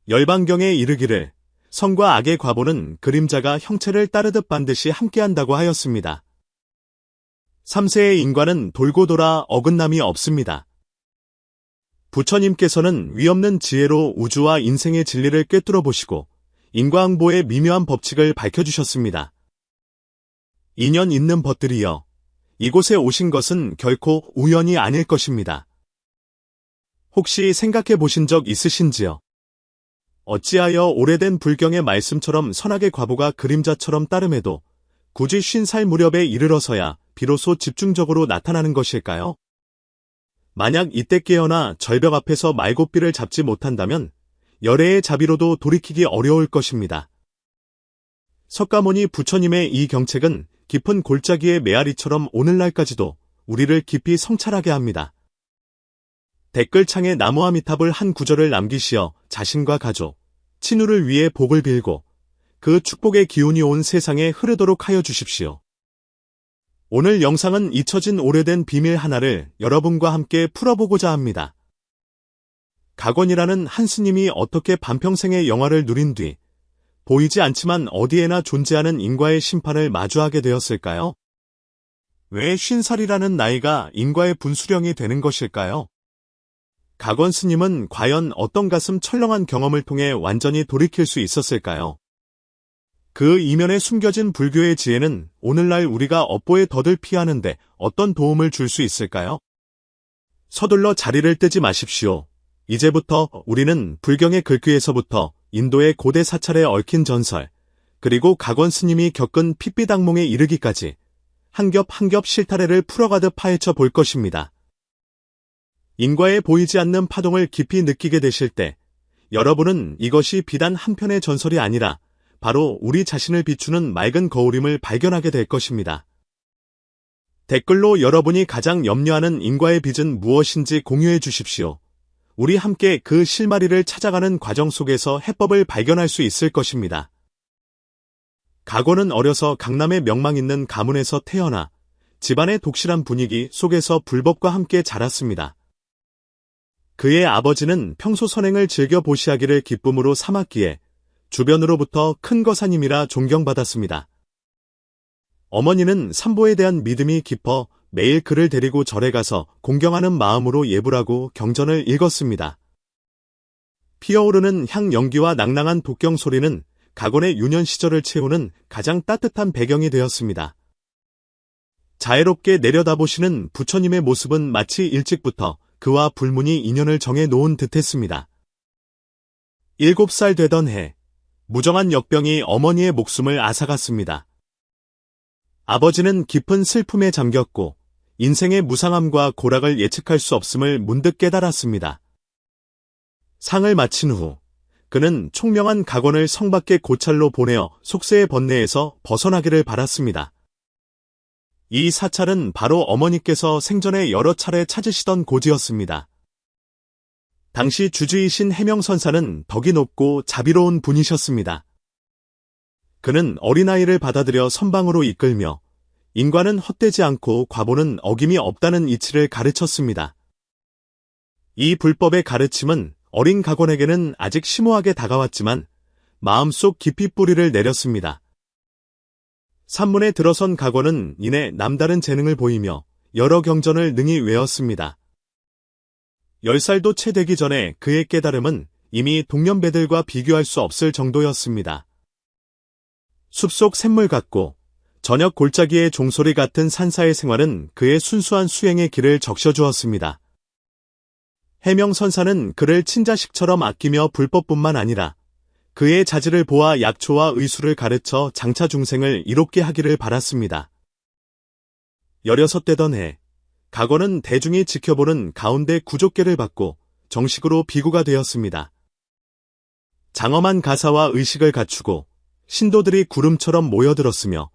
열반경에 이르기를 선과 악의 과보는 그림자가 형체를 따르듯 반드시 함께한다고 하였습니다. 3세의 인과는 돌고 돌아 어긋남이 없습니다. 부처님께서는 위없는 지혜로 우주와 인생의 진리를 꿰뚫어 보시고 인과응보의 미묘한 법칙을 밝혀주셨습니다. 인연 있는 벗들이여, 이곳에 오신 것은 결코 우연이 아닐 것입니다. 혹시 생각해 보신 적 있으신지요? 어찌하여 오래된 불경의 말씀처럼 선악의 과보가 그림자처럼 따름에도 굳이 50살 무렵에 이르러서야 비로소 집중적으로 나타나는 것일까요? 만약 이때 깨어나 절벽 앞에서 말고삐를 잡지 못한다면 열애의 자비로도 돌이키기 어려울 것입니다. 석가모니 부처님의 이 경책은 깊은 골짜기의 메아리처럼 오늘날까지도 우리를 깊이 성찰하게 합니다. 댓글창에 나무아미탑을 한 구절을 남기시어 자신과 가족, 친구를 위해 복을 빌고 그 축복의 기운이 온 세상에 흐르도록 하여 주십시오. 오늘 영상은 잊혀진 오래된 비밀 하나를 여러분과 함께 풀어보고자 합니다. 가곤이라는 한 스님이 어떻게 반평생의 영화를 누린 뒤 보이지 않지만 어디에나 존재하는 인과의 심판을 마주하게 되었을까요? 왜 50살이라는 나이가 인과의 분수령이 되는 것일까요? 가곤 스님은 과연 어떤 가슴 철렁한 경험을 통해 완전히 돌이킬 수 있었을까요? 그 이면에 숨겨진 불교의 지혜는 오늘날 우리가 업보의 덫을 피하는데 어떤 도움을 줄 수 있을까요? 서둘러 자리를 뜨지 마십시오. 이제부터 우리는 불경의 글귀에서부터 인도의 고대 사찰에 얽힌 전설, 그리고 가곤 스님이 겪은 핏빛 악몽에 이르기까지 한 겹 한 겹 실타래를 풀어가듯 파헤쳐 볼 것입니다. 인과에 보이지 않는 파동을 깊이 느끼게 되실 때 여러분은 이것이 비단 한편의 전설이 아니라 바로 우리 자신을 비추는 맑은 거울임을 발견하게 될 것입니다. 댓글로 여러분이 가장 염려하는 인과의 빚은 무엇인지 공유해 주십시오. 우리 함께 그 실마리를 찾아가는 과정 속에서 해법을 발견할 수 있을 것입니다. 가곤은 어려서 강남의 명망 있는 가문에서 태어나 집안의 독실한 분위기 속에서 불법과 함께 자랐습니다. 그의 아버지는 평소 선행을 즐겨 보시하기를 기쁨으로 삼았기에 주변으로부터 큰 거사님이라 존경받았습니다. 어머니는 삼보에 대한 믿음이 깊어 매일 그를 데리고 절에 가서 공경하는 마음으로 예불하고 경전을 읽었습니다. 피어오르는 향 연기와 낭낭한 독경 소리는 가곤의 유년 시절을 채우는 가장 따뜻한 배경이 되었습니다. 자애롭게 내려다보시는 부처님의 모습은 마치 일찍부터 그와 불문이 인연을 정해 놓은 듯했습니다. 7살 되던 해, 무정한 역병이 어머니의 목숨을 앗아갔습니다. 아버지는 깊은 슬픔에 잠겼고 인생의 무상함과 고락을 예측할 수 없음을 문득 깨달았습니다. 상을 마친 후 그는 총명한 가곤을 성 밖의 고찰로 보내어 속세의 번뇌에서 벗어나기를 바랐습니다. 이 사찰은 바로 어머니께서 생전에 여러 차례 찾으시던 고지였습니다. 당시 주주이신 해명선사는 덕이 높고 자비로운 분이셨습니다. 그는 어린아이를 받아들여 선방으로 이끌며 인과는 헛되지 않고 과보는 어김이 없다는 이치를 가르쳤습니다. 이 불법의 가르침은 어린 가곤에게는 아직 심오하게 다가왔지만 마음속 깊이 뿌리를 내렸습니다. 산문에 들어선 가곤은 이내 남다른 재능을 보이며 여러 경전을 능히 외웠습니다. 10살도 채 되기 전에 그의 깨달음은 이미 동년배들과 비교할 수 없을 정도였습니다. 숲속 샘물 같고 저녁 골짜기의 종소리 같은 산사의 생활은 그의 순수한 수행의 길을 적셔주었습니다. 해명선사는 그를 친자식처럼 아끼며 불법뿐만 아니라 그의 자질을 보아 약초와 의술을 가르쳐 장차 중생을 이롭게 하기를 바랐습니다. 16되던 해, 가곤은 대중이 지켜보는 가운데 구족계를 받고 정식으로 비구가 되었습니다. 장엄한 가사와 의식을 갖추고 신도들이 구름처럼 모여들었으며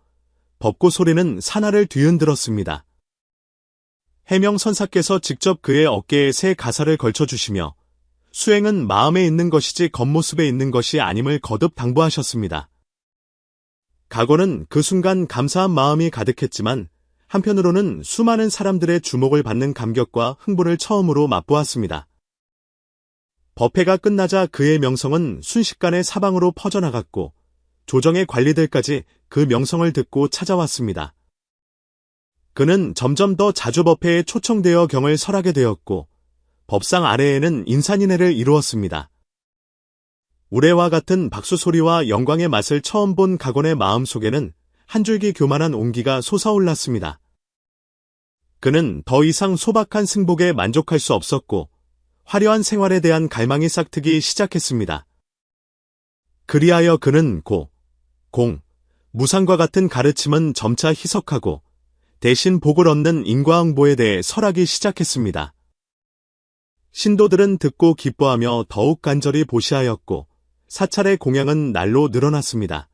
벚꽃 소리는 산하를 뒤흔들었습니다. 해명선사께서 직접 그의 어깨에 새 가사를 걸쳐주시며 수행은 마음에 있는 것이지 겉모습에 있는 것이 아님을 거듭 당부하셨습니다. 가곤은 그 순간 감사한 마음이 가득했지만 한편으로는 수많은 사람들의 주목을 받는 감격과 흥분을 처음으로 맛보았습니다. 법회가 끝나자 그의 명성은 순식간에 사방으로 퍼져나갔고 조정의 관리들까지 그 명성을 듣고 찾아왔습니다. 그는 점점 더 자주 법회에 초청되어 경을 설하게 되었고 법상 아래에는 인산인해를 이루었습니다. 우레와 같은 박수 소리와 영광의 맛을 처음 본 가곤의 마음속에는 한 줄기 교만한 온기가 솟아올랐습니다. 그는 더 이상 소박한 승복에 만족할 수 없었고 화려한 생활에 대한 갈망이 싹트기 시작했습니다. 그리하여 그는 무상과 같은 가르침은 점차 희석하고 대신 복을 얻는 인과응보에 대해 설하기 시작했습니다. 신도들은 듣고 기뻐하며 더욱 간절히 보시하였고 사찰의 공양은 날로 늘어났습니다.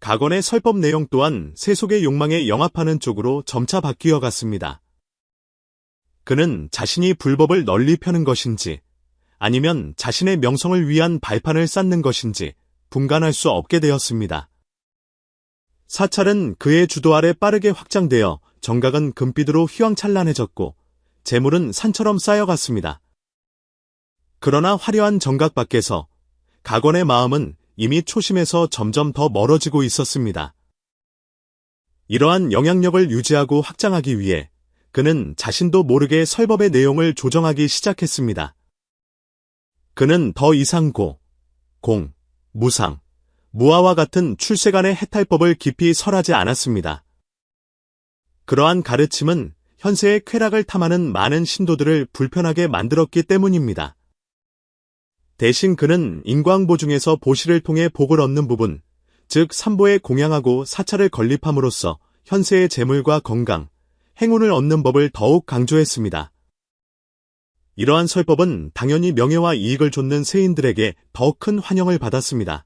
가건의 설법 내용 또한 세속의 욕망에 영합하는 쪽으로 점차 바뀌어 갔습니다. 그는 자신이 불법을 널리 펴는 것인지 아니면 자신의 명성을 위한 발판을 쌓는 것인지 분간할 수 없게 되었습니다. 사찰은 그의 주도 아래 빠르게 확장되어 정각은 금빛으로 휘황찬란해졌고 재물은 산처럼 쌓여갔습니다. 그러나 화려한 정각 밖에서 가건의 마음은 이미 초심에서 점점 더 멀어지고 있었습니다. 이러한 영향력을 유지하고 확장하기 위해 그는 자신도 모르게 설법의 내용을 조정하기 시작했습니다. 그는 더 이상 무상, 무아와 같은 출세간의 해탈법을 깊이 설하지 않았습니다. 그러한 가르침은 현세의 쾌락을 탐하는 많은 신도들을 불편하게 만들었기 때문입니다. 대신 그는 인과응보 중에서 보시를 통해 복을 얻는 부분, 즉 삼보에 공양하고 사찰을 건립함으로써 현세의 재물과 건강, 행운을 얻는 법을 더욱 강조했습니다. 이러한 설법은 당연히 명예와 이익을 좇는 세인들에게 더 큰 환영을 받았습니다.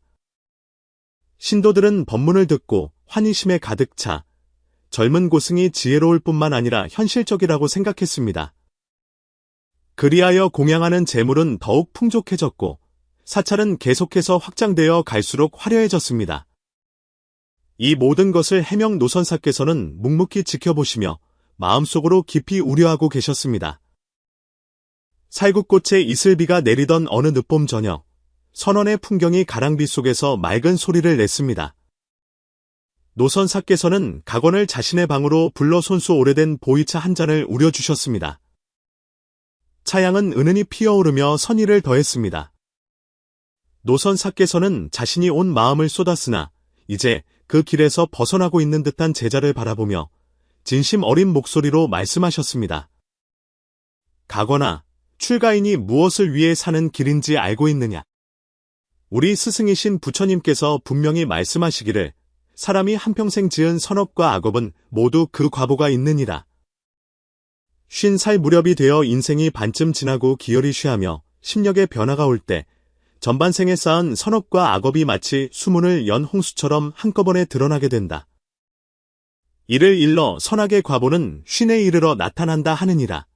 신도들은 법문을 듣고 환희심에 가득 차 젊은 고승이 지혜로울 뿐만 아니라 현실적이라고 생각했습니다. 그리하여 공양하는 재물은 더욱 풍족해졌고 사찰은 계속해서 확장되어 갈수록 화려해졌습니다. 이 모든 것을 해명 노선사께서는 묵묵히 지켜보시며 마음속으로 깊이 우려하고 계셨습니다. 살구꽃에 이슬비가 내리던 어느 늦봄 저녁, 선원의 풍경이 가랑비 속에서 맑은 소리를 냈습니다. 노선사께서는 가건을 자신의 방으로 불러 손수 오래된 보이차 한 잔을 우려주셨습니다. 차향은 은은히 피어오르며 선의를 더했습니다. 노선사께서는 자신이 온 마음을 쏟았으나 이제 그 길에서 벗어나고 있는 듯한 제자를 바라보며 진심 어린 목소리로 말씀하셨습니다. 가건아, 출가인이 무엇을 위해 사는 길인지 알고 있느냐? 우리 스승이신 부처님께서 분명히 말씀하시기를 사람이 한평생 지은 선업과 악업은 모두 그 과보가 있느니라. 50살 무렵이 되어 인생이 반쯤 지나고 기혈이 쉬하며 심력의 변화가 올 때 전반생에 쌓은 선업과 악업이 마치 수문을 연 홍수처럼 한꺼번에 드러나게 된다. 이를 일러 선악의 과보는 쉰에 이르러 나타난다 하느니라.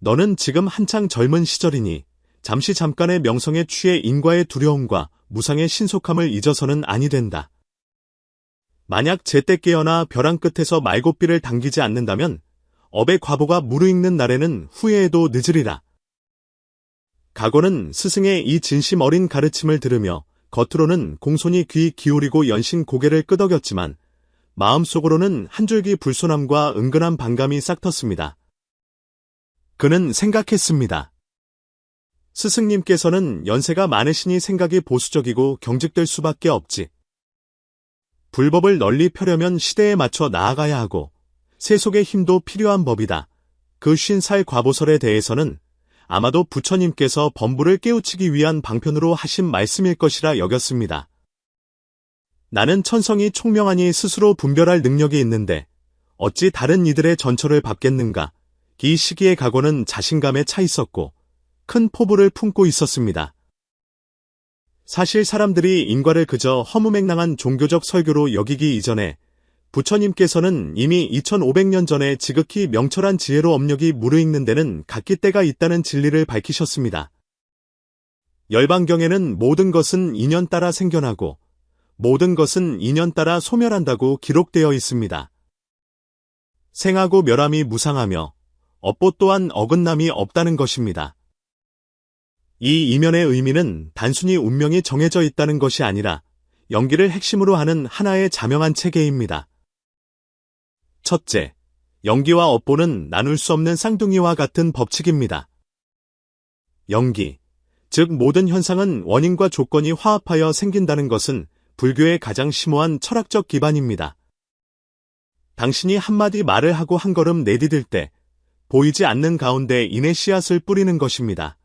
너는 지금 한창 젊은 시절이니 잠시 잠깐의 명성에 취해 인과의 두려움과 무상의 신속함을 잊어서는 아니 된다. 만약 제때 깨어나 벼랑 끝에서 말고삐를 당기지 않는다면 업의 과보가 무르익는 날에는 후회해도 늦으리라. 가건은 스승의 이 진심 어린 가르침을 들으며 겉으로는 공손히 귀 기울이고 연신 고개를 끄덕였지만 마음속으로는 한 줄기 불손함과 은근한 반감이 싹텄습니다. 그는 생각했습니다. 스승님께서는 연세가 많으시니 생각이 보수적이고 경직될 수밖에 없지. 불법을 널리 펴려면 시대에 맞춰 나아가야 하고 세속의 힘도 필요한 법이다. 그 50살 과보설에 대해서는 아마도 부처님께서 범부를 깨우치기 위한 방편으로 하신 말씀일 것이라 여겼습니다. 나는 천성이 총명하니 스스로 분별할 능력이 있는데 어찌 다른 이들의 전처를 받겠는가. 이 시기의 가건은 자신감에 차 있었고 큰 포부를 품고 있었습니다. 사실 사람들이 인과를 그저 허무맹랑한 종교적 설교로 여기기 이전에 부처님께서는 이미 2500년 전에 지극히 명철한 지혜로 업력이 무르익는 데는 각기때가 있다는 진리를 밝히셨습니다. 열반경에는 모든 것은 인연 따라 생겨나고 모든 것은 인연 따라 소멸한다고 기록되어 있습니다. 생하고 멸함이 무상하며 업보 또한 어긋남이 없다는 것입니다. 이 이면의 의미는 단순히 운명이 정해져 있다는 것이 아니라 연기를 핵심으로 하는 하나의 자명한 체계입니다. 첫째, 연기와 업보는 나눌 수 없는 쌍둥이와 같은 법칙입니다. 연기, 즉 모든 현상은 원인과 조건이 화합하여 생긴다는 것은 불교의 가장 심오한 철학적 기반입니다. 당신이 한마디 말을 하고 한 걸음 내디딜 때 보이지 않는 가운데 인의 씨앗을 뿌리는 것입니다.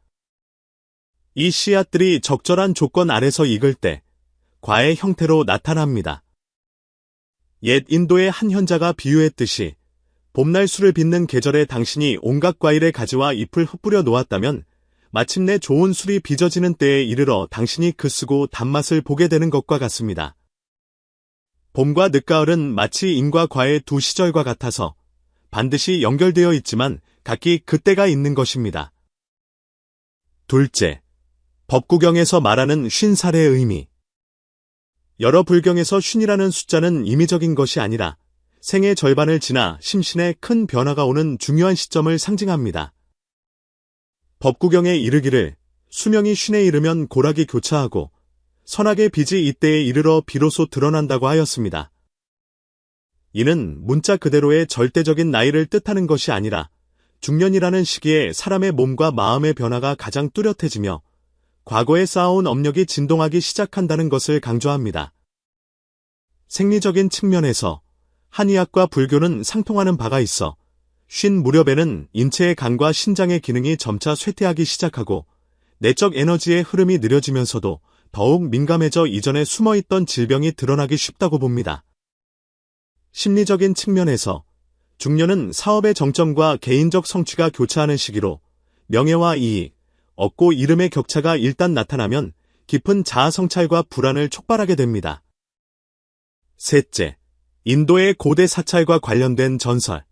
이 씨앗들이 적절한 조건 아래서 익을 때 과의 형태로 나타납니다. 옛 인도의 한 현자가 비유했듯이 봄날술을 빚는 계절에 당신이 온갖 과일의 가지와 잎을 흩뿌려 놓았다면 마침내 좋은 술이 빚어지는 때에 이르러 당신이 그 쓰고 단맛을 보게 되는 것과 같습니다. 봄과 늦가을은 마치 인과 과의 두 시절과 같아서 반드시 연결되어 있지만 각기 그때가 있는 것입니다. 둘째, 법구경에서 말하는 50살의 의미. 여러 불경에서 50이라는 숫자는 임의적인 것이 아니라 생의 절반을 지나 심신에 큰 변화가 오는 중요한 시점을 상징합니다. 법구경에 이르기를 수명이 50에 이르면 고락이 교차하고 선악의 빚이 이때에 이르러 비로소 드러난다고 하였습니다. 이는 문자 그대로의 절대적인 나이를 뜻하는 것이 아니라 중년이라는 시기에 사람의 몸과 마음의 변화가 가장 뚜렷해지며 과거에 쌓아온 업력이 진동하기 시작한다는 것을 강조합니다. 생리적인 측면에서 한의학과 불교는 상통하는 바가 있어 50 무렵에는 인체의 간과 신장의 기능이 점차 쇠퇴하기 시작하고 내적 에너지의 흐름이 느려지면서도 더욱 민감해져 이전에 숨어있던 질병이 드러나기 쉽다고 봅니다. 심리적인 측면에서 중년은 사업의 정점과 개인적 성취가 교차하는 시기로 명예와 이익, 얻고 잃음의 격차가 일단 나타나면 깊은 자아 성찰과 불안을 촉발하게 됩니다. 셋째, 인도의 고대 사찰과 관련된 전설.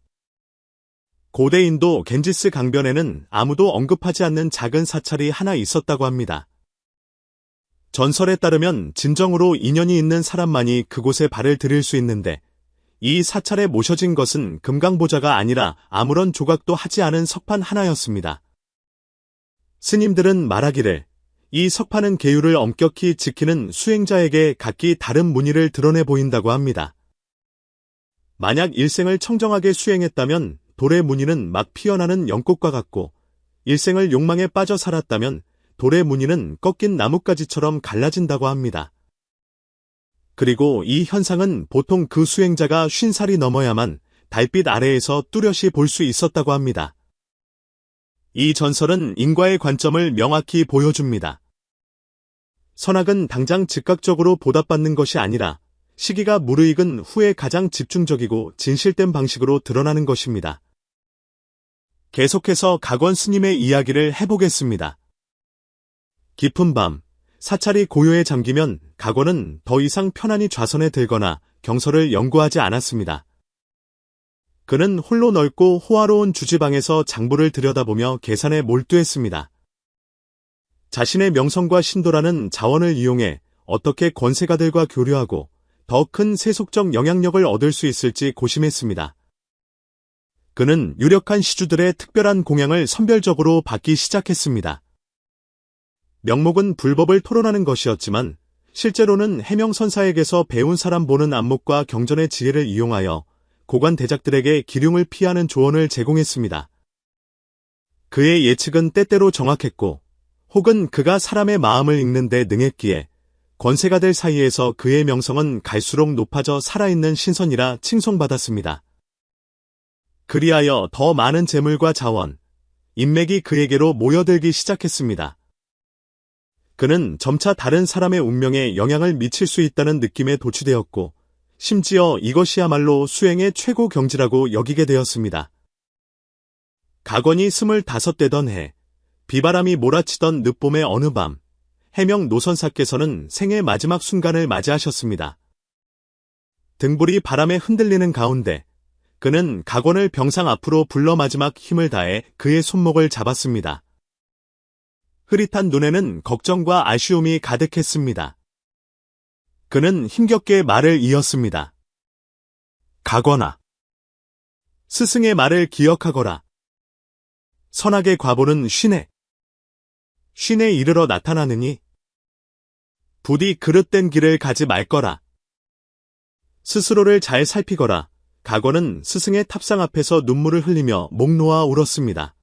고대 인도 겐지스 강변에는 아무도 언급하지 않는 작은 사찰이 하나 있었다고 합니다. 전설에 따르면 진정으로 인연이 있는 사람만이 그곳에 발을 들일 수 있는데 이 사찰에 모셔진 것은 금강보자가 아니라 아무런 조각도 하지 않은 석판 하나였습니다. 스님들은 말하기를 이 석판은 계율을 엄격히 지키는 수행자에게 각기 다른 무늬를 드러내 보인다고 합니다. 만약 일생을 청정하게 수행했다면 돌의 무늬는 막 피어나는 연꽃과 같고 일생을 욕망에 빠져 살았다면 돌의 무늬는 꺾인 나뭇가지처럼 갈라진다고 합니다. 그리고 이 현상은 보통 그 수행자가 50살이 넘어야만 달빛 아래에서 뚜렷이 볼 수 있었다고 합니다. 이 전설은 인과의 관점을 명확히 보여줍니다. 선악은 당장 즉각적으로 보답받는 것이 아니라 시기가 무르익은 후에 가장 집중적이고 진실된 방식으로 드러나는 것입니다. 계속해서 각원 스님의 이야기를 해보겠습니다. 깊은 밤, 사찰이 고요에 잠기면 각원은 더 이상 편안히 좌선에 들거나 경서를 연구하지 않았습니다. 그는 홀로 넓고 호화로운 주지방에서 장부를 들여다보며 계산에 몰두했습니다. 자신의 명성과 신도라는 자원을 이용해 어떻게 권세가들과 교류하고 더 큰 세속적 영향력을 얻을 수 있을지 고심했습니다. 그는 유력한 시주들의 특별한 공양을 선별적으로 받기 시작했습니다. 명목은 불법을 토론하는 것이었지만 실제로는 해명선사에게서 배운 사람 보는 안목과 경전의 지혜를 이용하여 고관 대작들에게 기륭을 피하는 조언을 제공했습니다. 그의 예측은 때때로 정확했고 혹은 그가 사람의 마음을 읽는 데 능했기에 권세가들 사이에서 그의 명성은 갈수록 높아져 살아있는 신선이라 칭송받았습니다. 그리하여 더 많은 재물과 자원, 인맥이 그에게로 모여들기 시작했습니다. 그는 점차 다른 사람의 운명에 영향을 미칠 수 있다는 느낌에 도취되었고 심지어 이것이야말로 수행의 최고 경지라고 여기게 되었습니다. 각원이 25되던 해, 비바람이 몰아치던 늦봄의 어느 밤, 해명 노선사께서는 생의 마지막 순간을 맞이하셨습니다. 등불이 바람에 흔들리는 가운데 그는 각원을 병상 앞으로 불러 마지막 힘을 다해 그의 손목을 잡았습니다. 흐릿한 눈에는 걱정과 아쉬움이 가득했습니다. 그는 힘겹게 말을 이었습니다. 각원아, 스승의 말을 기억하거라. 선악의 과보는 50에 쉰에 이르러 나타나느니 부디 그릇된 길을 가지 말거라. 스스로를 잘 살피거라. 각원은 스승의 탑상 앞에서 눈물을 흘리며 목 놓아 울었습니다.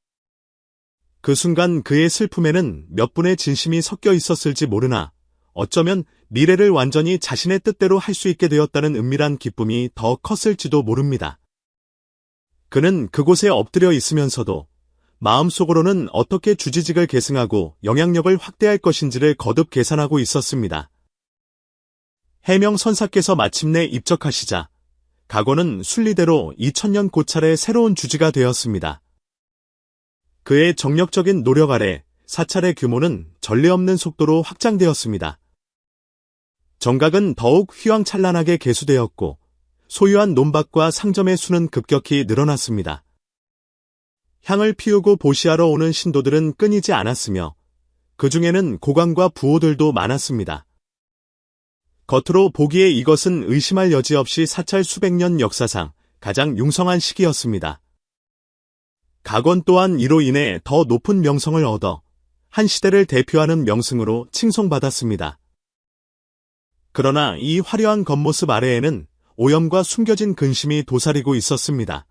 그 순간 그의 슬픔에는 몇 분의 진심이 섞여 있었을지 모르나 어쩌면 미래를 완전히 자신의 뜻대로 할 수 있게 되었다는 은밀한 기쁨이 더 컸을지도 모릅니다. 그는 그곳에 엎드려 있으면서도 마음속으로는 어떻게 주지직을 계승하고 영향력을 확대할 것인지를 거듭 계산하고 있었습니다. 해명선사께서 마침내 입적하시자 각원은 순리대로 2000년 고찰의 새로운 주지가 되었습니다. 그의 정력적인 노력 아래 사찰의 규모는 전례 없는 속도로 확장되었습니다. 정각은 더욱 휘황찬란하게 개수되었고 소유한 논밭과 상점의 수는 급격히 늘어났습니다. 향을 피우고 보시하러 오는 신도들은 끊이지 않았으며 그 중에는 고관과 부호들도 많았습니다. 겉으로 보기에 이것은 의심할 여지 없이 사찰 수백 년 역사상 가장 융성한 시기였습니다. 각원 또한 이로 인해 더 높은 명성을 얻어 한 시대를 대표하는 명승으로 칭송받았습니다. 그러나 이 화려한 겉모습 아래에는 오염과 숨겨진 근심이 도사리고 있었습니다.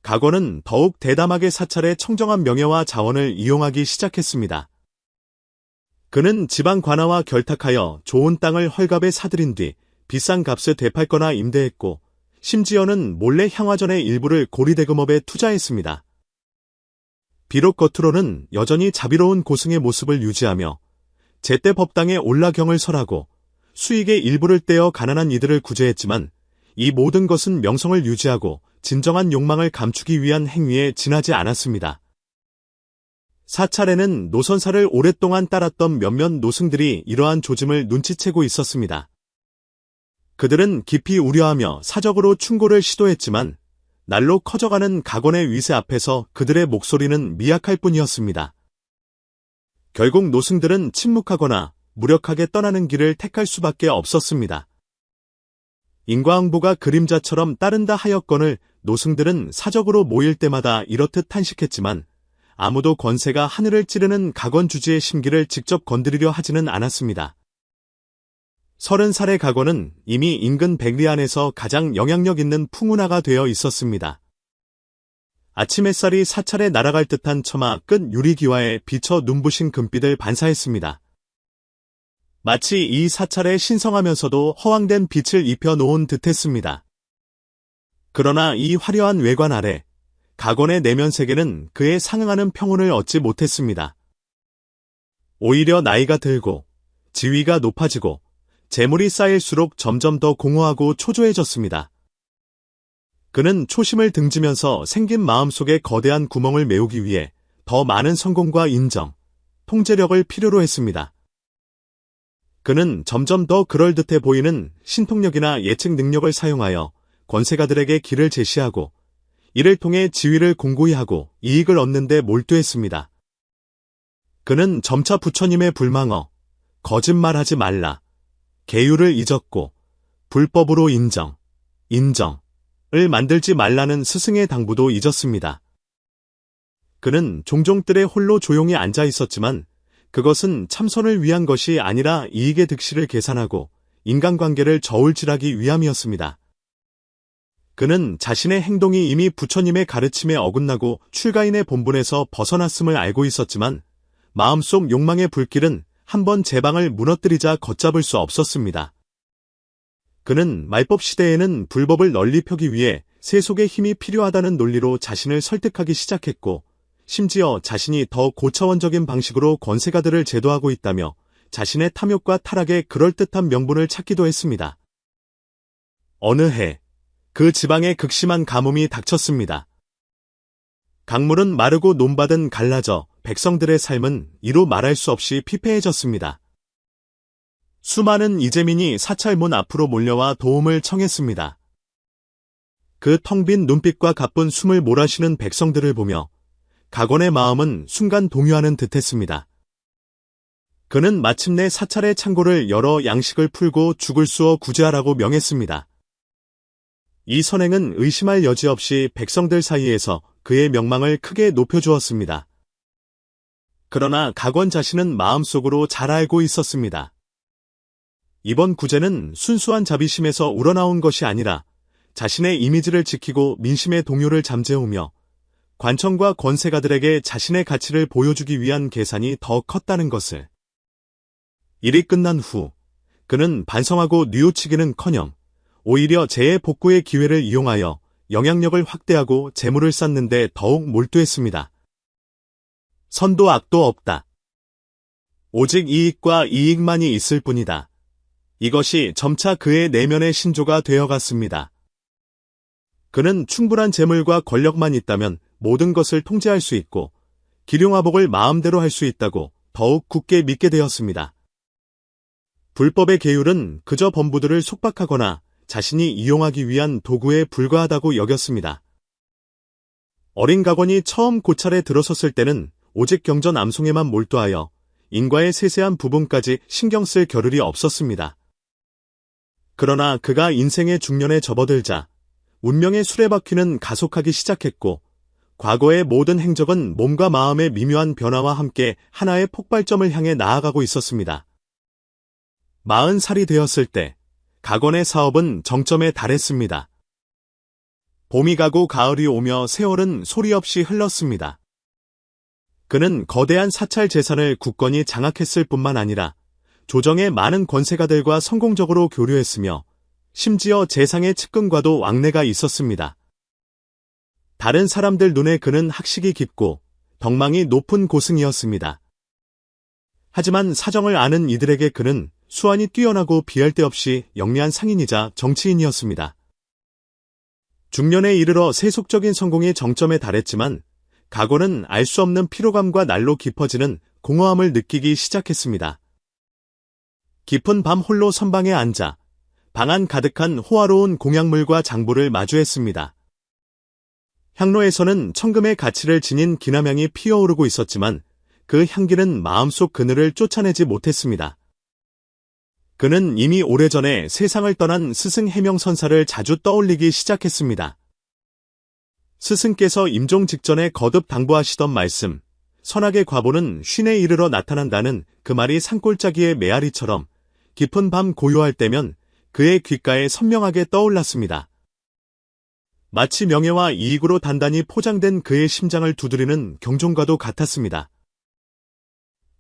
각원은 더욱 대담하게 사찰의 청정한 명예와 자원을 이용하기 시작했습니다. 그는 지방 관아와 결탁하여 좋은 땅을 헐값에 사들인 뒤 비싼 값에 되팔거나 임대했고 심지어는 몰래 향화전의 일부를 고리대금업에 투자했습니다. 비록 겉으로는 여전히 자비로운 고승의 모습을 유지하며 제때 법당에 올라경을 설하고 수익의 일부를 떼어 가난한 이들을 구제했지만 이 모든 것은 명성을 유지하고 진정한 욕망을 감추기 위한 행위에 지나지 않았습니다. 사찰에는 노선사를 오랫동안 따랐던 몇몇 노승들이 이러한 조짐을 눈치채고 있었습니다. 그들은 깊이 우려하며 사적으로 충고를 시도했지만 날로 커져가는 각원의 위세 앞에서 그들의 목소리는 미약할 뿐이었습니다. 결국 노승들은 침묵하거나 무력하게 떠나는 길을 택할 수밖에 없었습니다. 인과응보가 그림자처럼 따른다 하였거늘 노승들은 사적으로 모일 때마다 이렇듯 탄식했지만 아무도 권세가 하늘을 찌르는 각원 주지의 심기를 직접 건드리려 하지는 않았습니다. 30살의 각원은 이미 인근 백리 안에서 가장 영향력 있는 풍운하가 되어 있었습니다. 아침 햇살이 사찰에 날아갈 듯한 처마 끝 유리기와에 비쳐 눈부신 금빛을 반사했습니다. 마치 이 사찰에 신성하면서도 허황된 빛을 입혀놓은 듯했습니다. 그러나 이 화려한 외관 아래 각원의 내면 세계는 그에 상응하는 평온을 얻지 못했습니다. 오히려 나이가 들고 지위가 높아지고 재물이 쌓일수록 점점 더 공허하고 초조해졌습니다. 그는 초심을 등지면서 생긴 마음속에 거대한 구멍을 메우기 위해 더 많은 성공과 인정, 통제력을 필요로 했습니다. 그는 점점 더 그럴듯해 보이는 신통력이나 예측 능력을 사용하여 권세가들에게 길을 제시하고 이를 통해 지위를 공고히 하고 이익을 얻는 데 몰두했습니다. 그는 점차 부처님의 불망어, 거짓말하지 말라, 계율을 잊었고 불법으로 인정을 만들지 말라는 스승의 당부도 잊었습니다. 그는 종종 뜰에 홀로 조용히 앉아 있었지만 그것은 참선을 위한 것이 아니라 이익의 득실을 계산하고 인간관계를 저울질하기 위함이었습니다. 그는 자신의 행동이 이미 부처님의 가르침에 어긋나고 출가인의 본분에서 벗어났음을 알고 있었지만 마음속 욕망의 불길은 한번 제방을 무너뜨리자 걷잡을 수 없었습니다. 그는 말법 시대에는 불법을 널리 펴기 위해 세속의 힘이 필요하다는 논리로 자신을 설득하기 시작했고 심지어 자신이 더 고차원적인 방식으로 권세가들을 제도하고 있다며 자신의 탐욕과 타락에 그럴듯한 명분을 찾기도 했습니다. 어느 해, 그 지방에 극심한 가뭄이 닥쳤습니다. 강물은 마르고 논밭은 갈라져 백성들의 삶은 이루 말할 수 없이 피폐해졌습니다. 수많은 이재민이 사찰문 앞으로 몰려와 도움을 청했습니다. 그 텅 빈 눈빛과 가쁜 숨을 몰아쉬는 백성들을 보며 각원의 마음은 순간 동요하는 듯했습니다. 그는 마침내 사찰의 창고를 열어 양식을 풀고 죽을 쑤어 구제하라고 명했습니다. 이 선행은 의심할 여지 없이 백성들 사이에서 그의 명망을 크게 높여주었습니다. 그러나 각원 자신은 마음속으로 잘 알고 있었습니다. 이번 구제는 순수한 자비심에서 우러나온 것이 아니라 자신의 이미지를 지키고 민심의 동요를 잠재우며 관청과 권세가들에게 자신의 가치를 보여주기 위한 계산이 더 컸다는 것을. 일이 끝난 후 그는 반성하고 뉘우치기는커녕 오히려 재해 복구의 기회를 이용하여 영향력을 확대하고 재물을 쌓는 데 더욱 몰두했습니다. 선도 악도 없다. 오직 이익과 이익만이 있을 뿐이다. 이것이 점차 그의 내면의 신조가 되어갔습니다. 그는 충분한 재물과 권력만 있다면 모든 것을 통제할 수 있고 기륭화복을 마음대로 할 수 있다고 더욱 굳게 믿게 되었습니다. 불법의 계율은 그저 범부들을 속박하거나 자신이 이용하기 위한 도구에 불과하다고 여겼습니다. 어린 각원이 처음 고찰에 들어섰을 때는 오직 경전 암송에만 몰두하여 인과의 세세한 부분까지 신경 쓸 겨를이 없었습니다. 그러나 그가 인생의 중년에 접어들자 운명의 수레바퀴는 가속하기 시작했고 과거의 모든 행적은 몸과 마음의 미묘한 변화와 함께 하나의 폭발점을 향해 나아가고 있었습니다. 40살이 되었을 때 각원의 사업은 정점에 달했습니다. 봄이 가고 가을이 오며 세월은 소리 없이 흘렀습니다. 그는 거대한 사찰 재산을 굳건히 장악했을 뿐만 아니라 조정의 많은 권세가들과 성공적으로 교류했으며 심지어 재상의 측근과도 왕래가 있었습니다. 다른 사람들 눈에 그는 학식이 깊고 덕망이 높은 고승이었습니다. 하지만 사정을 아는 이들에게 그는 수완이 뛰어나고 비할 데 없이 영리한 상인이자 정치인이었습니다. 중년에 이르러 세속적인 성공이 정점에 달했지만 각오는 알 수 없는 피로감과 날로 깊어지는 공허함을 느끼기 시작했습니다. 깊은 밤 홀로 선방에 앉아 방 안 가득한 호화로운 공약물과 장부를 마주했습니다. 향로에서는 청금의 가치를 지닌 기남향이 피어오르고 있었지만 그 향기는 마음속 그늘을 쫓아내지 못했습니다. 그는 이미 오래전에 세상을 떠난 스승 해명선사를 자주 떠올리기 시작했습니다. 스승께서 임종 직전에 거듭 당부하시던 말씀, 선악의 과보는 쉰에 이르러 나타난다는 그 말이 산골짜기의 메아리처럼 깊은 밤 고요할 때면 그의 귓가에 선명하게 떠올랐습니다. 마치 명예와 이익으로 단단히 포장된 그의 심장을 두드리는 경종과도 같았습니다.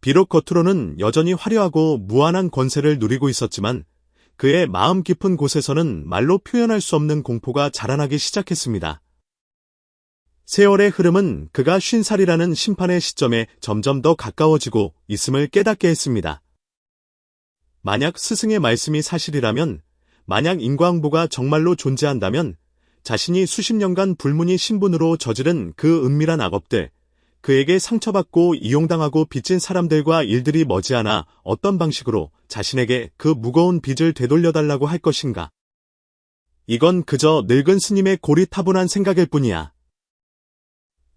비록 겉으로는 여전히 화려하고 무한한 권세를 누리고 있었지만 그의 마음 깊은 곳에서는 말로 표현할 수 없는 공포가 자라나기 시작했습니다. 세월의 흐름은 그가 50살이라는 심판의 시점에 점점 더 가까워지고 있음을 깨닫게 했습니다. 만약 스승의 말씀이 사실이라면, 만약 인과응보가 정말로 존재한다면 자신이 수십 년간 불문이 신분으로 저지른 그 은밀한 악업들, 그에게 상처받고 이용당하고 빚진 사람들과 일들이 머지않아 어떤 방식으로 자신에게 그 무거운 빚을 되돌려달라고 할 것인가. 이건 그저 늙은 스님의 고리타분한 생각일 뿐이야.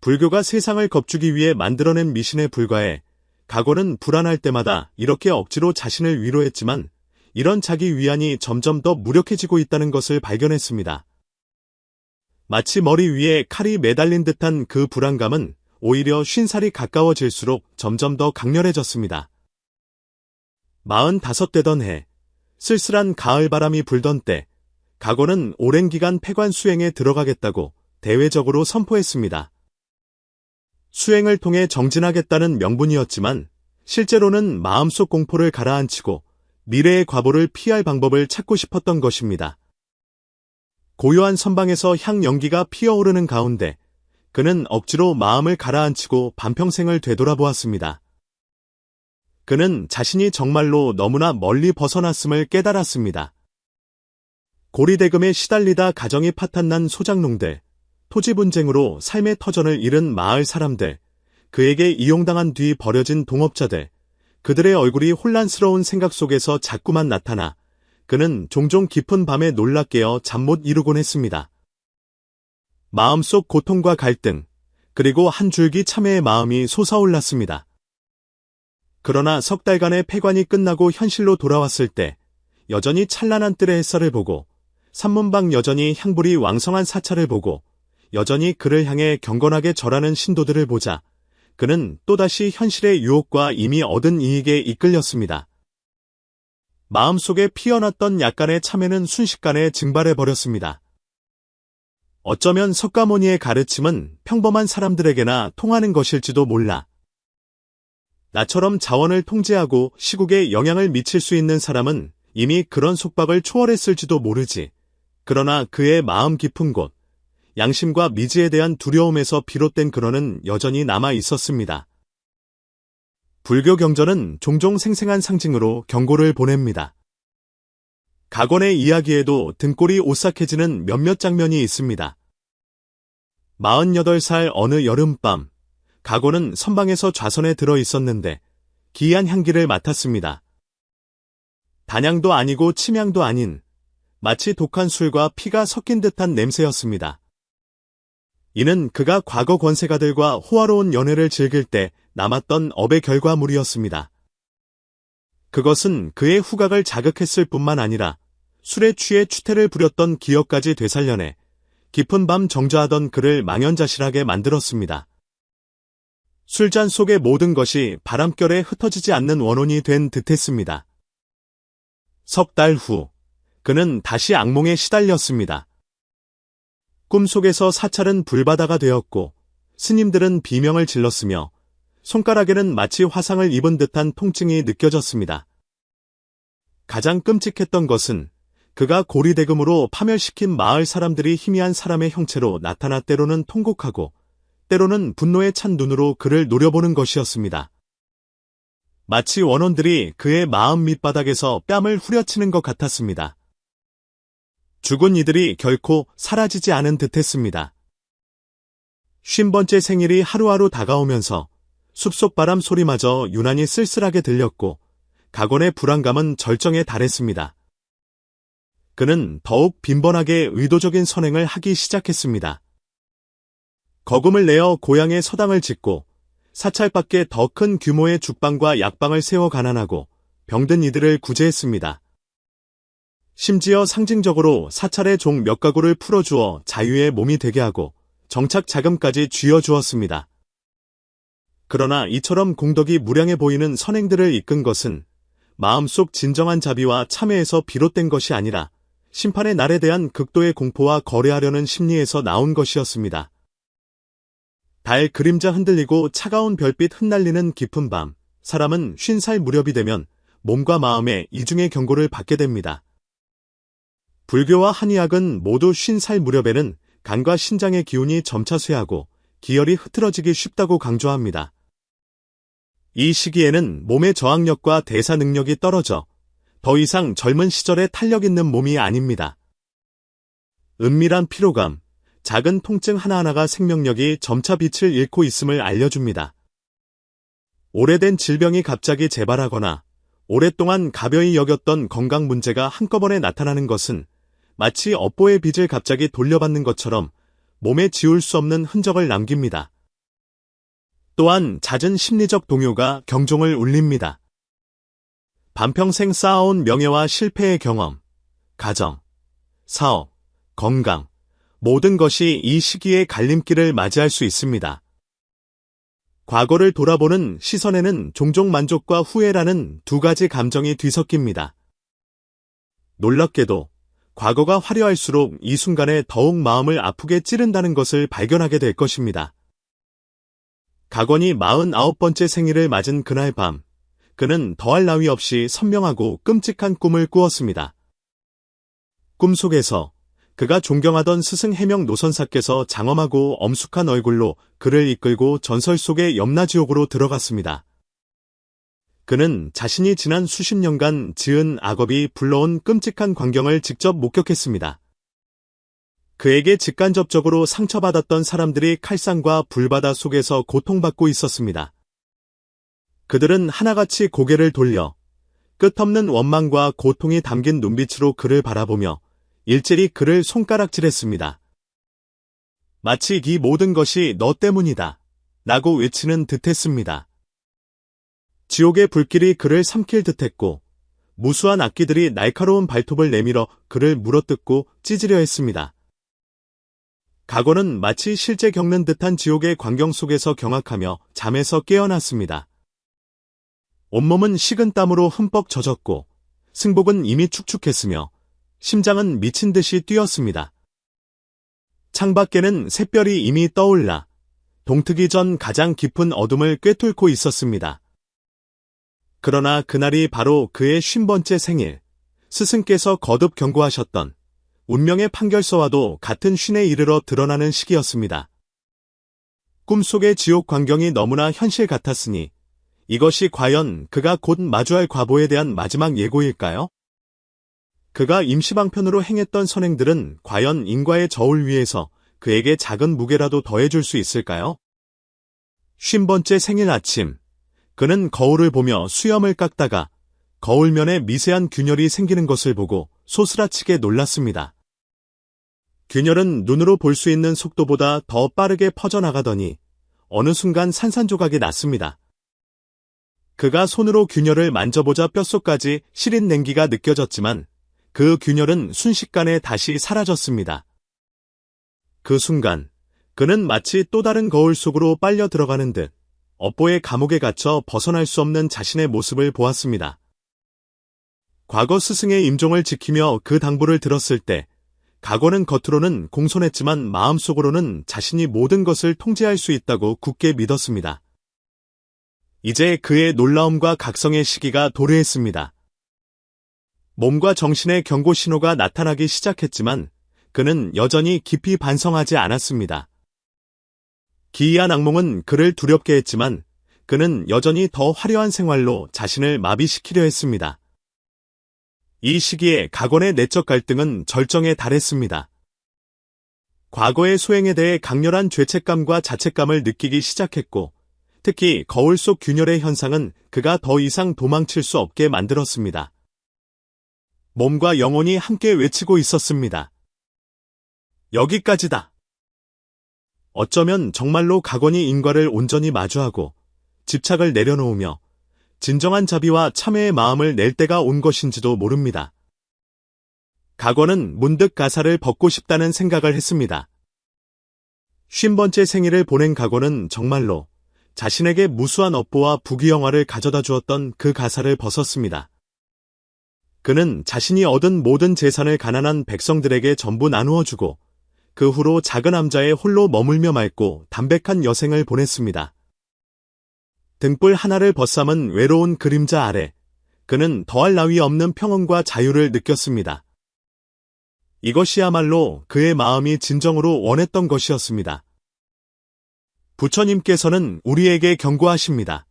불교가 세상을 겁주기 위해 만들어낸 미신에 불과해 각오는 불안할 때마다 이렇게 억지로 자신을 위로했지만 이런 자기 위안이 점점 더 무력해지고 있다는 것을 발견했습니다. 마치 머리 위에 칼이 매달린 듯한 그 불안감은 오히려 50살이 가까워질수록 점점 더 강렬해졌습니다. 45되던 해, 쓸쓸한 가을바람이 불던 때, 각오는 오랜 기간 폐관 수행에 들어가겠다고 대외적으로 선포했습니다. 수행을 통해 정진하겠다는 명분이었지만 실제로는 마음속 공포를 가라앉히고 미래의 과보를 피할 방법을 찾고 싶었던 것입니다. 고요한 선방에서 향 연기가 피어오르는 가운데 그는 억지로 마음을 가라앉히고 반평생을 되돌아보았습니다. 그는 자신이 정말로 너무나 멀리 벗어났음을 깨달았습니다. 고리대금에 시달리다 가정이 파탄난 소작농들, 토지 분쟁으로 삶의 터전을 잃은 마을 사람들, 그에게 이용당한 뒤 버려진 동업자들, 그들의 얼굴이 혼란스러운 생각 속에서 자꾸만 나타나 그는 종종 깊은 밤에 놀라 깨어 잠 못 이루곤 했습니다. 마음속 고통과 갈등, 그리고 한 줄기 참회의 마음이 솟아올랐습니다. 그러나 석 달간의 폐관이 끝나고 현실로 돌아왔을 때 여전히 찬란한 뜰의 햇살을 보고 산문방 여전히 향불이 왕성한 사찰을 보고 여전히 그를 향해 경건하게 절하는 신도들을 보자 그는 또다시 현실의 유혹과 이미 얻은 이익에 이끌렸습니다. 마음속에 피어났던 약간의 참회는 순식간에 증발해버렸습니다. 어쩌면 석가모니의 가르침은 평범한 사람들에게나 통하는 것일지도 몰라. 나처럼 자원을 통제하고 시국에 영향을 미칠 수 있는 사람은 이미 그런 속박을 초월했을지도 모르지. 그러나 그의 마음 깊은 곳, 양심과 미지에 대한 두려움에서 비롯된 근원은 여전히 남아 있었습니다. 불교 경전은 종종 생생한 상징으로 경고를 보냅니다. 가곤의 이야기에도 등골이 오싹해지는 몇몇 장면이 있습니다. 48살 어느 여름밤, 가곤은 선방에서 좌선에 들어 있었는데 기이한 향기를 맡았습니다. 단향도 아니고 침향도 아닌 마치 독한 술과 피가 섞인 듯한 냄새였습니다. 이는 그가 과거 권세가들과 호화로운 연애를 즐길 때 남았던 업의 결과물이었습니다. 그것은 그의 후각을 자극했을 뿐만 아니라 술에 취해 추태를 부렸던 기억까지 되살려내 깊은 밤 정자하던 그를 망연자실하게 만들었습니다. 술잔 속의 모든 것이 바람결에 흩어지지 않는 원혼이 된 듯했습니다. 석 달 후, 그는 다시 악몽에 시달렸습니다. 꿈속에서 사찰은 불바다가 되었고 스님들은 비명을 질렀으며 손가락에는 마치 화상을 입은 듯한 통증이 느껴졌습니다. 가장 끔찍했던 것은 그가 고리대금으로 파멸시킨 마을 사람들이 희미한 사람의 형체로 나타나 때로는 통곡하고 때로는 분노에 찬 눈으로 그를 노려보는 것이었습니다. 마치 원혼들이 그의 마음 밑바닥에서 뺨을 후려치는 것 같았습니다. 죽은 이들이 결코 사라지지 않은 듯했습니다. 50번째 생일이 하루하루 다가오면서 숲속 바람 소리마저 유난히 쓸쓸하게 들렸고 가곤의 불안감은 절정에 달했습니다. 그는 더욱 빈번하게 의도적인 선행을 하기 시작했습니다. 거금을 내어 고향에 서당을 짓고 사찰 밖에 더 큰 규모의 죽방과 약방을 세워 가난하고 병든 이들을 구제했습니다. 심지어 상징적으로 사찰의 종 몇 가구를 풀어주어 자유의 몸이 되게 하고 정착 자금까지 쥐어주었습니다. 그러나 이처럼 공덕이 무량해 보이는 선행들을 이끈 것은 마음속 진정한 자비와 참회에서 비롯된 것이 아니라 심판의 날에 대한 극도의 공포와 거래하려는 심리에서 나온 것이었습니다. 달 그림자 흔들리고 차가운 별빛 흩날리는 깊은 밤, 사람은 50살 무렵이 되면 몸과 마음에 이중의 경고를 받게 됩니다. 불교와 한의학은 모두 50살 무렵에는 간과 신장의 기운이 점차 쇠하고 기혈이 흐트러지기 쉽다고 강조합니다. 이 시기에는 몸의 저항력과 대사 능력이 떨어져 더 이상 젊은 시절의 탄력 있는 몸이 아닙니다. 은밀한 피로감, 작은 통증 하나하나가 생명력이 점차 빛을 잃고 있음을 알려줍니다. 오래된 질병이 갑자기 재발하거나 오랫동안 가벼이 여겼던 건강 문제가 한꺼번에 나타나는 것은 마치 업보의 빚을 갑자기 돌려받는 것처럼 몸에 지울 수 없는 흔적을 남깁니다. 또한 잦은 심리적 동요가 경종을 울립니다. 반평생 쌓아온 명예와 실패의 경험, 가정, 사업, 건강, 모든 것이 이 시기에 갈림길을 맞이할 수 있습니다. 과거를 돌아보는 시선에는 종종 만족과 후회라는 두 가지 감정이 뒤섞입니다. 놀랍게도 과거가 화려할수록 이 순간에 더욱 마음을 아프게 찌른다는 것을 발견하게 될 것입니다. 가건이 49번째 생일을 맞은 그날 밤, 그는 더할 나위 없이 선명하고 끔찍한 꿈을 꾸었습니다. 꿈속에서 그가 존경하던 스승 해명 노선사께서 장엄하고 엄숙한 얼굴로 그를 이끌고 전설 속의 염라지옥으로 들어갔습니다. 그는 자신이 지난 수십 년간 지은 악업이 불러온 끔찍한 광경을 직접 목격했습니다. 그에게 직간접적으로 상처받았던 사람들이 칼상과 불바다 속에서 고통받고 있었습니다. 그들은 하나같이 고개를 돌려 끝없는 원망과 고통이 담긴 눈빛으로 그를 바라보며 일제히 그를 손가락질했습니다. 마치 이 모든 것이 너 때문이다 라고 외치는 듯했습니다. 지옥의 불길이 그를 삼킬 듯했고 무수한 악기들이 날카로운 발톱을 내밀어 그를 물어뜯고 찢으려 했습니다. 각오는 마치 실제 겪는 듯한 지옥의 광경 속에서 경악하며 잠에서 깨어났습니다. 온몸은 식은 땀으로 흠뻑 젖었고 승복은 이미 축축했으며 심장은 미친 듯이 뛰었습니다. 창밖에는 샛별이 이미 떠올라 동트기 전 가장 깊은 어둠을 꿰뚫고 있었습니다. 그러나 그날이 바로 그의 50번째 생일, 스승께서 거듭 경고하셨던 운명의 판결서와도 같은 쉰에 이르러 드러나는 시기였습니다. 꿈속의 지옥 광경이 너무나 현실 같았으니 이것이 과연 그가 곧 마주할 과보에 대한 마지막 예고일까요? 그가 임시방편으로 행했던 선행들은 과연 인과의 저울 위에서 그에게 작은 무게라도 더해줄 수 있을까요? 50번째 생일 아침, 그는 거울을 보며 수염을 깎다가 거울면에 미세한 균열이 생기는 것을 보고 소스라치게 놀랐습니다. 균열은 눈으로 볼 수 있는 속도보다 더 빠르게 퍼져나가더니 어느 순간 산산조각이 났습니다. 그가 손으로 균열을 만져보자 뼛속까지 시린 냉기가 느껴졌지만 그 균열은 순식간에 다시 사라졌습니다. 그 순간 그는 마치 또 다른 거울 속으로 빨려 들어가는 듯 업보의 감옥에 갇혀 벗어날 수 없는 자신의 모습을 보았습니다. 과거 스승의 임종을 지키며 그 당부를 들었을 때 각오는 겉으로는 공손했지만 마음속으로는 자신이 모든 것을 통제할 수 있다고 굳게 믿었습니다. 이제 그의 놀라움과 각성의 시기가 도래했습니다. 몸과 정신의 경고 신호가 나타나기 시작했지만 그는 여전히 깊이 반성하지 않았습니다. 기이한 악몽은 그를 두렵게 했지만 그는 여전히 더 화려한 생활로 자신을 마비시키려 했습니다. 이 시기에 각원의 내적 갈등은 절정에 달했습니다. 과거의 소행에 대해 강렬한 죄책감과 자책감을 느끼기 시작했고 특히 거울 속 균열의 현상은 그가 더 이상 도망칠 수 없게 만들었습니다. 몸과 영혼이 함께 외치고 있었습니다. 여기까지다. 어쩌면 정말로 각원이 인과를 온전히 마주하고 집착을 내려놓으며 진정한 자비와 참회의 마음을 낼 때가 온 것인지도 모릅니다. 각원은 문득 가사를 벗고 싶다는 생각을 했습니다. 50번째 생일을 보낸 각원은 정말로 자신에게 무수한 업보와 부귀영화를 가져다 주었던 그 가사를 벗었습니다. 그는 자신이 얻은 모든 재산을 가난한 백성들에게 전부 나누어 주고 그 후로 작은 암자에 홀로 머물며 맑고 담백한 여생을 보냈습니다. 등불 하나를 벗삼은 외로운 그림자 아래 그는 더할 나위 없는 평온과 자유를 느꼈습니다. 이것이야말로 그의 마음이 진정으로 원했던 것이었습니다. 부처님께서는 우리에게 경고하십니다.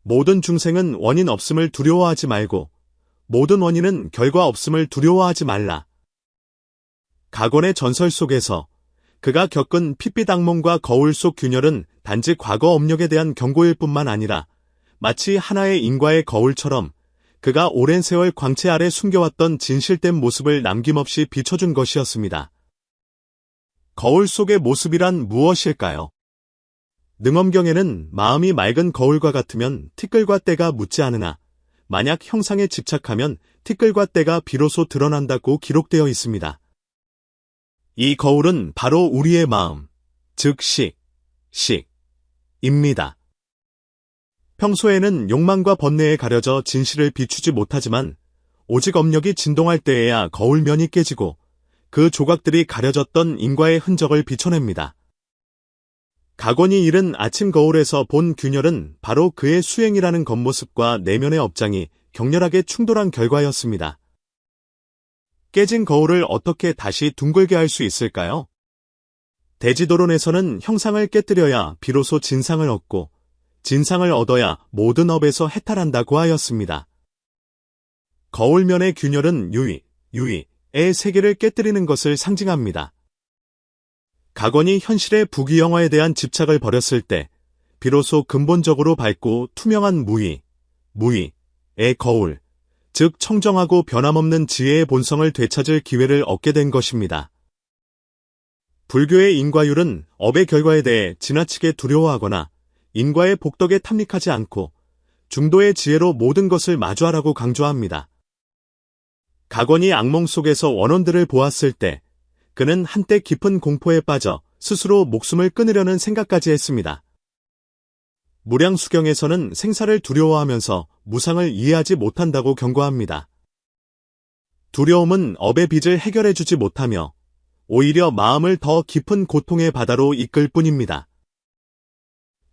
모든 중생은 원인 없음을 두려워하지 말고 모든 원인은 결과 없음을 두려워하지 말라. 각원의 전설 속에서 그가 겪은 핏빛 악몽과 거울 속 균열은 단지 과거 업력에 대한 경고일 뿐만 아니라 마치 하나의 인과의 거울처럼 그가 오랜 세월 광채 아래 숨겨왔던 진실된 모습을 남김없이 비춰준 것이었습니다. 거울 속의 모습이란 무엇일까요? 능엄경에는 마음이 맑은 거울과 같으면 티끌과 때가 묻지 않으나 만약 형상에 집착하면 티끌과 때가 비로소 드러난다고 기록되어 있습니다. 이 거울은 바로 우리의 마음, 즉 식입니다. 평소에는 욕망과 번뇌에 가려져 진실을 비추지 못하지만 오직 업력이 진동할 때에야 거울면이 깨지고 그 조각들이 가려졌던 인과의 흔적을 비춰냅니다. 각원이 잃은 아침 거울에서 본 균열은 바로 그의 수행이라는 겉모습과 내면의 업장이 격렬하게 충돌한 결과였습니다. 깨진 거울을 어떻게 다시 둥글게 할 수 있을까요? 대지도론에서는 형상을 깨뜨려야 비로소 진상을 얻고 진상을 얻어야 모든 업에서 해탈한다고 하였습니다. 거울면의 균열은 유의의 세계를 깨뜨리는 것을 상징합니다. 각원이 현실의 부귀영화에 대한 집착을 버렸을 때 비로소 근본적으로 밝고 투명한 무의의 거울, 즉 청정하고 변함없는 지혜의 본성을 되찾을 기회를 얻게 된 것입니다. 불교의 인과율은 업의 결과에 대해 지나치게 두려워하거나 인과의 복덕에 탐닉하지 않고 중도의 지혜로 모든 것을 마주하라고 강조합니다. 각원이 악몽 속에서 원혼들을 보았을 때 그는 한때 깊은 공포에 빠져 스스로 목숨을 끊으려는 생각까지 했습니다. 무량수경에서는 생사를 두려워하면서 무상을 이해하지 못한다고 경고합니다. 두려움은 업의 빚을 해결해주지 못하며 오히려 마음을 더 깊은 고통의 바다로 이끌 뿐입니다.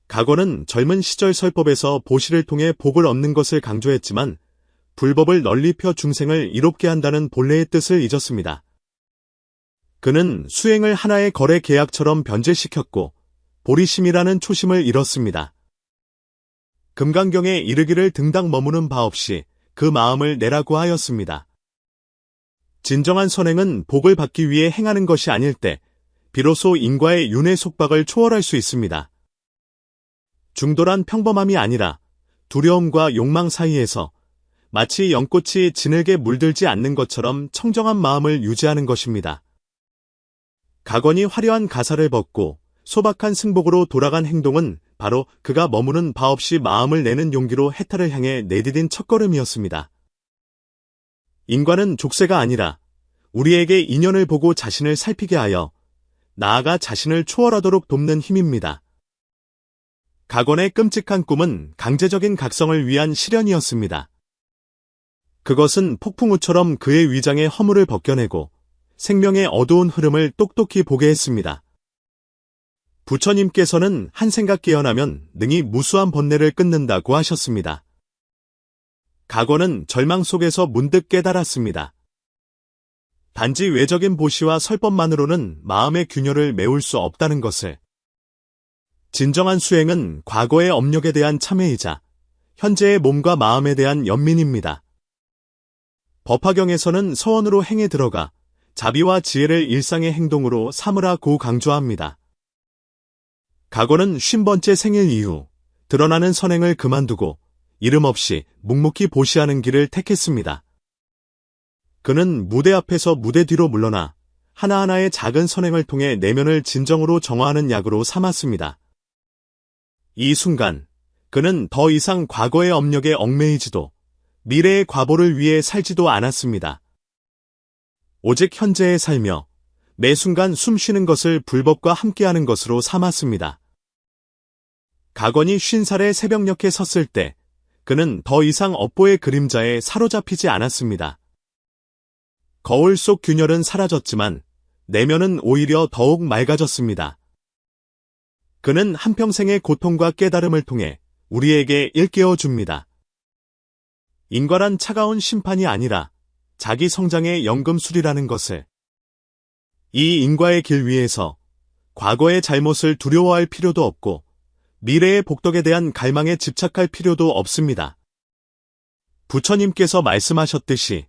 각원은 젊은 시절 설법에서 보시를 통해 복을 얻는 것을 강조했지만 불법을 널리 펴 중생을 이롭게 한다는 본래의 뜻을 잊었습니다. 그는 수행을 하나의 거래 계약처럼 변질시켰고 보리심이라는 초심을 잃었습니다. 금강경에 이르기를 등당 머무는 바 없이 그 마음을 내라고 하였습니다. 진정한 선행은 복을 받기 위해 행하는 것이 아닐 때 비로소 인과의 윤회 속박을 초월할 수 있습니다. 중도란 평범함이 아니라 두려움과 욕망 사이에서 마치 연꽃이 진흙에 물들지 않는 것처럼 청정한 마음을 유지하는 것입니다. 각원이 화려한 가사를 벗고 소박한 승복으로 돌아간 행동은 바로 그가 머무는 바 없이 마음을 내는 용기로 해탈을 향해 내디딘 첫걸음이었습니다. 인과는 족쇄가 아니라 우리에게 인연을 보고 자신을 살피게 하여 나아가 자신을 초월하도록 돕는 힘입니다. 각원의 끔찍한 꿈은 강제적인 각성을 위한 실현이었습니다. 그것은 폭풍우처럼 그의 위장의 허물을 벗겨내고 생명의 어두운 흐름을 똑똑히 보게 했습니다. 부처님께서는 한 생각 깨어나면 능히 무수한 번뇌를 끊는다고 하셨습니다. 각원은 절망 속에서 문득 깨달았습니다. 단지 외적인 보시와 설법만으로는 마음의 균열을 메울 수 없다는 것을. 진정한 수행은 과거의 업력에 대한 참회이자 현재의 몸과 마음에 대한 연민입니다. 법화경에서는 서원으로 행에 들어가 자비와 지혜를 일상의 행동으로 삼으라고 강조합니다. 각원은 50번째 생일 이후 드러나는 선행을 그만두고 이름 없이 묵묵히 보시하는 길을 택했습니다. 그는 무대 앞에서 무대 뒤로 물러나 하나하나의 작은 선행을 통해 내면을 진정으로 정화하는 약으로 삼았습니다. 이 순간 그는 더 이상 과거의 업력에 얽매이지도 미래의 과보를 위해 살지도 않았습니다. 오직 현재에 살며 매 순간 숨 쉬는 것을 불법과 함께하는 것으로 삼았습니다. 각원이 50살의 새벽녘에 섰을 때 그는 더 이상 업보의 그림자에 사로잡히지 않았습니다. 거울 속 균열은 사라졌지만 내면은 오히려 더욱 맑아졌습니다. 그는 한평생의 고통과 깨달음을 통해 우리에게 일깨워 줍니다. 인과란 차가운 심판이 아니라 자기 성장의 연금술이라는 것을. 이 인과의 길 위에서 과거의 잘못을 두려워할 필요도 없고 미래의 복덕에 대한 갈망에 집착할 필요도 없습니다. 부처님께서 말씀하셨듯이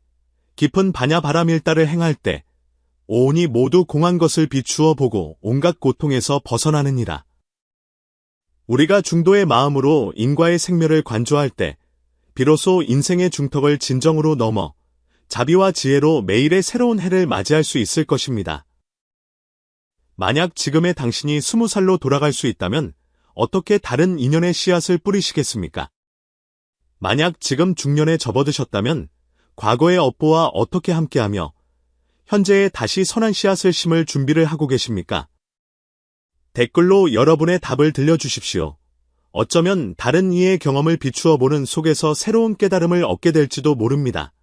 깊은 반야바라밀다를 행할 때 오온이 모두 공한 것을 비추어 보고 온갖 고통에서 벗어나느니라. 우리가 중도의 마음으로 인과의 생멸을 관조할 때 비로소 인생의 중턱을 진정으로 넘어 자비와 지혜로 매일의 새로운 해를 맞이할 수 있을 것입니다. 만약 지금의 당신이 20살로 돌아갈 수 있다면 어떻게 다른 인연의 씨앗을 뿌리시겠습니까? 만약 지금 중년에 접어드셨다면 과거의 업보와 어떻게 함께하며 현재에 다시 선한 씨앗을 심을 준비를 하고 계십니까? 댓글로 여러분의 답을 들려주십시오. 어쩌면 다른 이의 경험을 비추어 보는 속에서 새로운 깨달음을 얻게 될지도 모릅니다.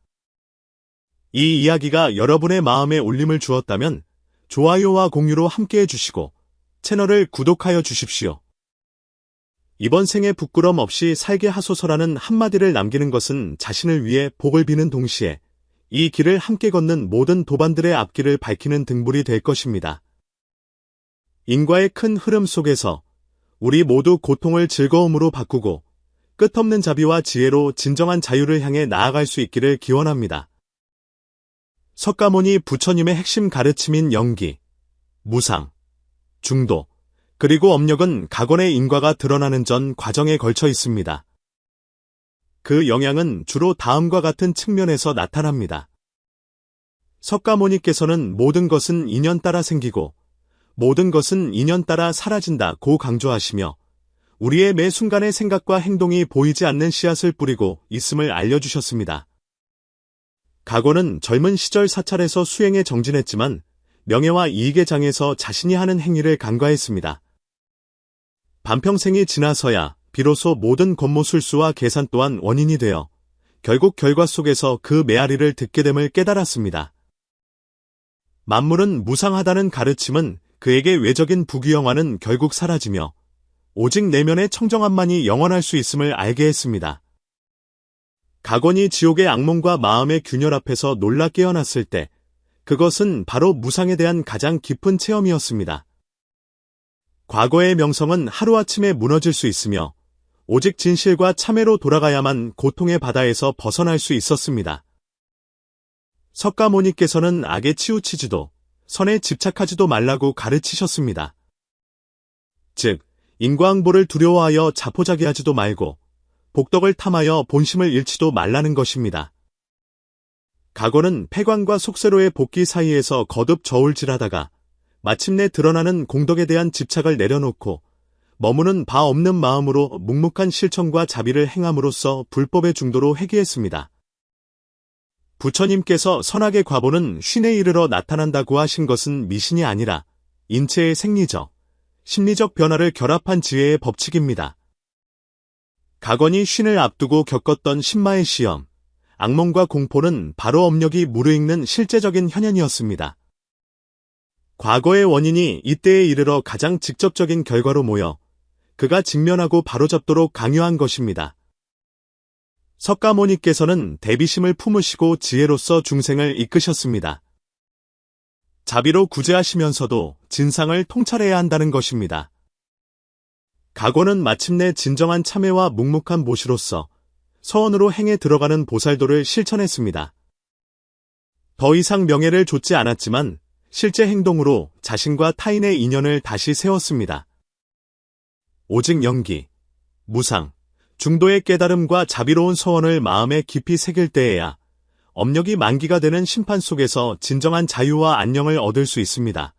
이 이야기가 여러분의 마음에 울림을 주었다면 좋아요와 공유로 함께해 주시고 채널을 구독하여 주십시오. 이번 생에 부끄럼 없이 살게 하소서라는 한마디를 남기는 것은 자신을 위해 복을 비는 동시에 이 길을 함께 걷는 모든 도반들의 앞길을 밝히는 등불이 될 것입니다. 인과의 큰 흐름 속에서 우리 모두 고통을 즐거움으로 바꾸고 끝없는 자비와 지혜로 진정한 자유를 향해 나아갈 수 있기를 기원합니다. 석가모니 부처님의 핵심 가르침인 영기, 무상, 중도, 그리고 업력은 각원의 인과가 드러나는 전 과정에 걸쳐 있습니다. 그 영향은 주로 다음과 같은 측면에서 나타납니다. 석가모니께서는 모든 것은 인연 따라 생기고 모든 것은 인연 따라 사라진다고 강조하시며 우리의 매 순간의 생각과 행동이 보이지 않는 씨앗을 뿌리고 있음을 알려주셨습니다. 각원은 젊은 시절 사찰에서 수행에 정진했지만 명예와 이익의 장에서 자신이 하는 행위를 간과했습니다. 반평생이 지나서야 비로소 모든 권모술수와 계산 또한 원인이 되어 결국 결과 속에서 그 메아리를 듣게 됨을 깨달았습니다. 만물은 무상하다는 가르침은 그에게 외적인 부귀영화는 결국 사라지며 오직 내면의 청정함만이 영원할 수 있음을 알게 했습니다. 가건이 지옥의 악몽과 마음의 균열 앞에서 놀라 깨어났을 때 그것은 바로 무상에 대한 가장 깊은 체험이었습니다. 과거의 명성은 하루아침에 무너질 수 있으며 오직 진실과 참회로 돌아가야만 고통의 바다에서 벗어날 수 있었습니다. 석가모니께서는 악에 치우치지도 선에 집착하지도 말라고 가르치셨습니다. 즉, 인과응보를 두려워하여 자포자기하지도 말고 복덕을 탐하여 본심을 잃지도 말라는 것입니다. 가건은 폐관과 속세로의 복기 사이에서 거듭 저울질하다가 마침내 드러나는 공덕에 대한 집착을 내려놓고 머무는 바 없는 마음으로 묵묵한 실천과 자비를 행함으로써 불법의 중도로 회귀했습니다. 부처님께서 선악의 과보는 쉰에 이르러 나타난다고 하신 것은 미신이 아니라 인체의 생리적, 심리적 변화를 결합한 지혜의 법칙입니다. 가건이 쉰을 앞두고 겪었던 신마의 시험, 악몽과 공포는 바로 업력이 무르익는 실제적인 현현이었습니다. 과거의 원인이 이때에 이르러 가장 직접적인 결과로 모여 그가 직면하고 바로잡도록 강요한 것입니다. 석가모니께서는 대비심을 품으시고 지혜로서 중생을 이끄셨습니다. 자비로 구제하시면서도 진상을 통찰해야 한다는 것입니다. 가건은 마침내 진정한 참회와 묵묵한 모시로서 서원으로 행에 들어가는 보살도를 실천했습니다. 더 이상 명예를 좇지 않았지만 실제 행동으로 자신과 타인의 인연을 다시 세웠습니다. 오직 영기, 무상, 중도의 깨달음과 자비로운 서원을 마음에 깊이 새길 때에야 업력이 만기가 되는 심판 속에서 진정한 자유와 안녕을 얻을 수 있습니다.